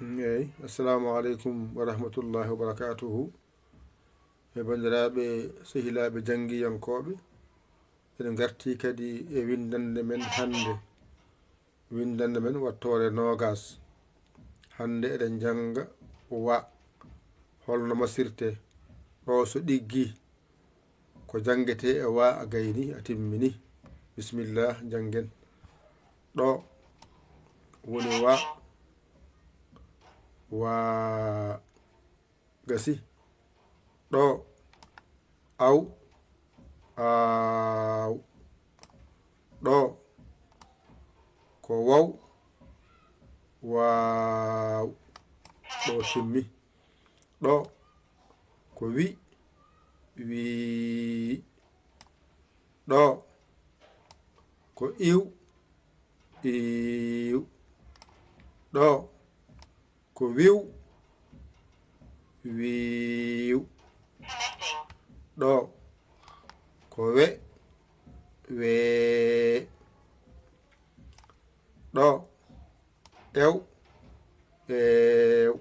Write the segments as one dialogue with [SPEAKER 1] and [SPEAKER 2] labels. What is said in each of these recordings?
[SPEAKER 1] eyyi assalamu aleykum wa rahmatullahi wa barakatuhu e bandiraɓe sehilaɓe jangguiyankoɓe eɗen garti kadi e windande men hande windande men wattore nogas hande eɗen janga wa holno masirte ɗo so ɗiggi ko jangete e wa a gayni a timmini bisimillah janggen ɗo woni wa gasi ɗo aw aaw ɗo ko waw waaw ɗo timmi ɗo ko wi wii ɗo ko iw iiw ɗo ko wiw wiiw ɗo ko we wee ɗo ew eew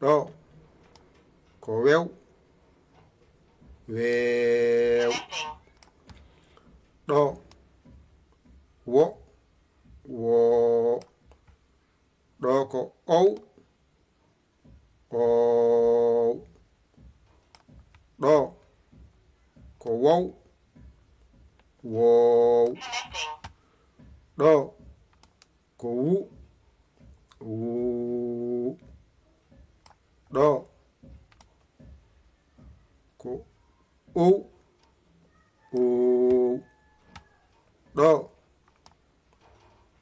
[SPEAKER 1] ɗo ko wew weew ɗo wo woo ɗo ko ow oow ɗo ko wow woow ɗo ko wu wuu ɗo ko ow ow ɗo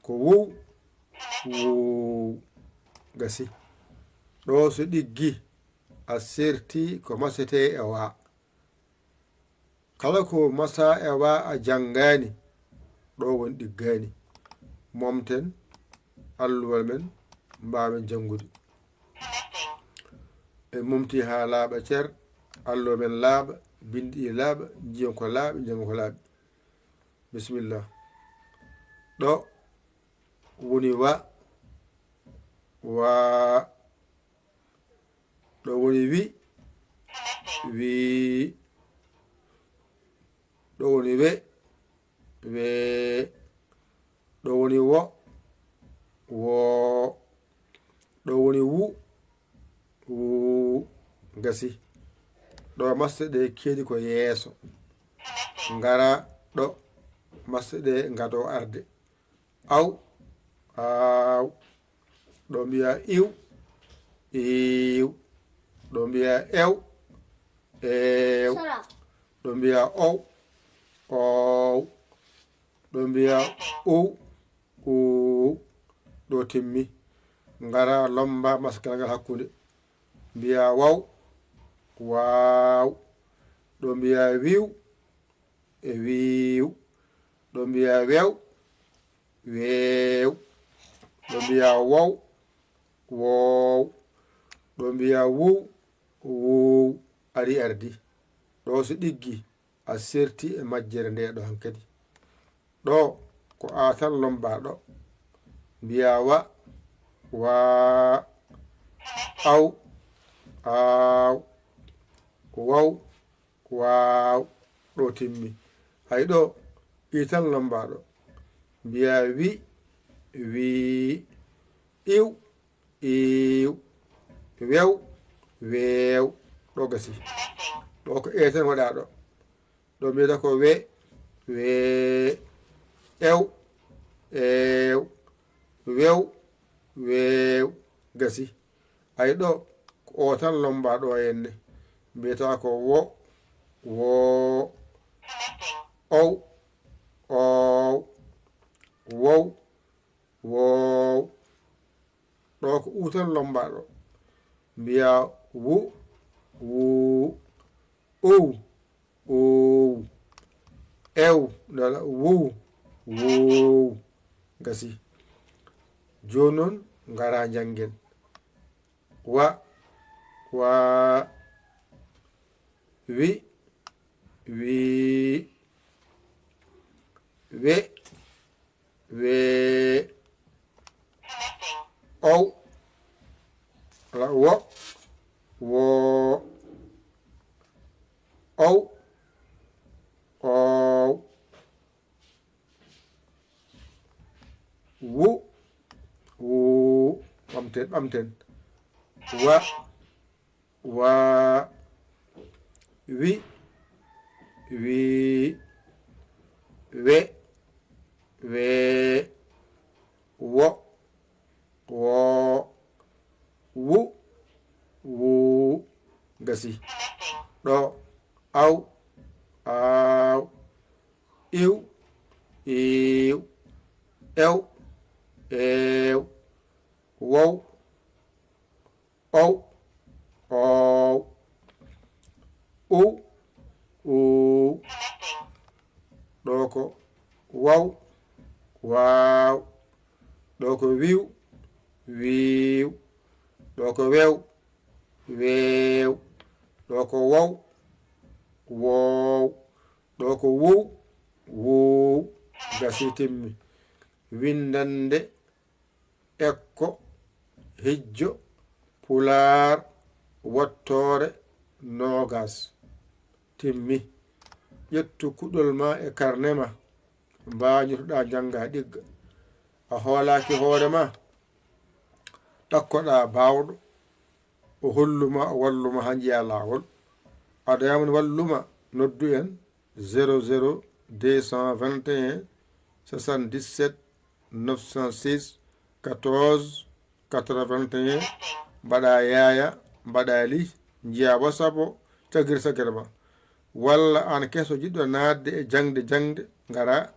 [SPEAKER 1] ko wow wow gasi ɗo so ɗiggi a serti ko masete e wa kala ko masa e wa a jangani ɗo woni ɗiggani momten alluwal men mbawen jangude e mumti ha laaɓa cer alluwa men laaɓa bindi laaɓa jiyan ko laaɓi janga ko laaɓi bisimillah ɗo woni wa ɗo woni wi wii ɗo woni we wee ɗo woni wo woo ɗo woni wu wuu gasi ɗo masde ɗe keedi ko yeeso ngara ɗo masde ɗe ngado arde aw aaw ɗo mbiya iw iiw ɗo mbiya ew eew ɗo mbiya ow oow ɗo mbiya ow ow ɗo timmi ngara lomba maskal ngal hakkude mbiya waw waaw ɗo mbiya wiw e wiiw ɗo mbiya wew weew ɗo mbiya wow woow ɗo mbiya wuw wuw ari ardi ɗo so ɗiggi a serti e majjere nde ɗo hankadi ɗo ko a tan lomba ɗo mbiya wa waa aw aaw waw waaw ɗo timmi hay ɗo i tan lomba ɗo mbiya wi wii iw iiw wew weew ɗo gasi ɗo ko e tan waɗa ɗo ɗo mbiyata ko we wee ew eew wew weew gasi hay ɗo ko o tan lomba ɗo henne mbiyata ko wo woo ow oow wow woow ɗo ko u tan lomba ɗo mbiya wu wuu ow ow ew nana wow wow gasi joni noon ngara janggen wa waa wi wii we wee ow wala wo wo ow ow wu wu ɓamten wa wa wi wi we we wo wo wu wu gasi ɗo aw aw iw iw ew ew wow ow ow u ɗo ko waw waw ɗo ko wiw wiw ɗo ko wew wew ɗo ko wow wow ɗo ko wow wow gasi timmi windande ekko hijjo pular wottore nogas timmi ƴettu kuɗol ma e karne ma mbañotoɗa janga ɗigga a hoolaki hoore ma ɗakkoɗa bawɗo o holluma o walluma ha jiya lawol aɗa yamani walluma noddu en 00 221 77 906 14 81 mbaɗa yaya mbaɗa li jiya WhatsApp o tagir sagere ma walla an keso jiɗɗo nadde e jangde ngara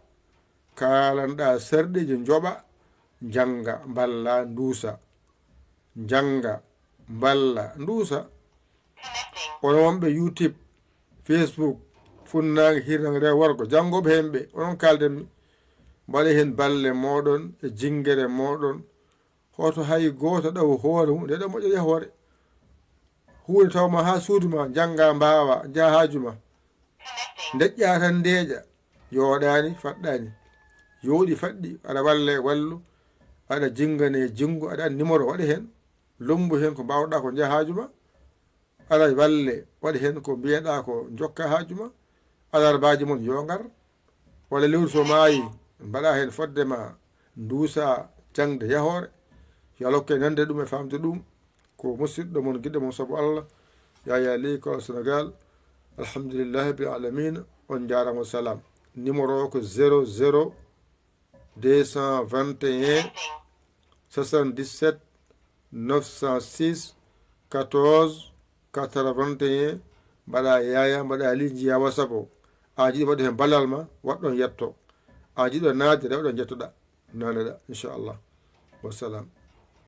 [SPEAKER 1] kalanɗa sarɗiji joɓa janga balla duusa janga balla duusa on wonɓe YouTube Facebook funnage hirnage rew worgo jangoɓe hemɓe onon kaldenmi mbaɗa hen balle moɗon e jingere moɗon hoto hay goto ɗaw hoore hunde ɗo moƴƴo hoore hunde tawma ha suuduma janga mbawa jahajuma deƴƴa tan ndeeƴa yoɗani faɗɗani yoɗi faɗɗi aɗa walla e wallu aɗa jingane jingu aɗa andi numéro waɗi hen lumbu hen ko mbawɗa ko jahajuma aɗa walle waɗi hen ko mbiyeɗa ko jokka hajuma alarbaji mon yo ngar walla lewru so maayi mbaɗa hen foddema duusa jangde yahore yo Allah hokke nande ɗum e famde ɗum ko musidɗo mon guiɗo mon saabu Allah Yaya Ly ko Sénégal alhamdulillahi bi alamina on jarama salam numéro ko 00 221 77 906 14 81 mbaɗa yaya mbaɗa li jiya WhatsApp o a jiɗi waɗi hen ballal ma waɗɗon yetto a jiɗo nadde rewɗon jettoɗa naneɗa inchallah wassalam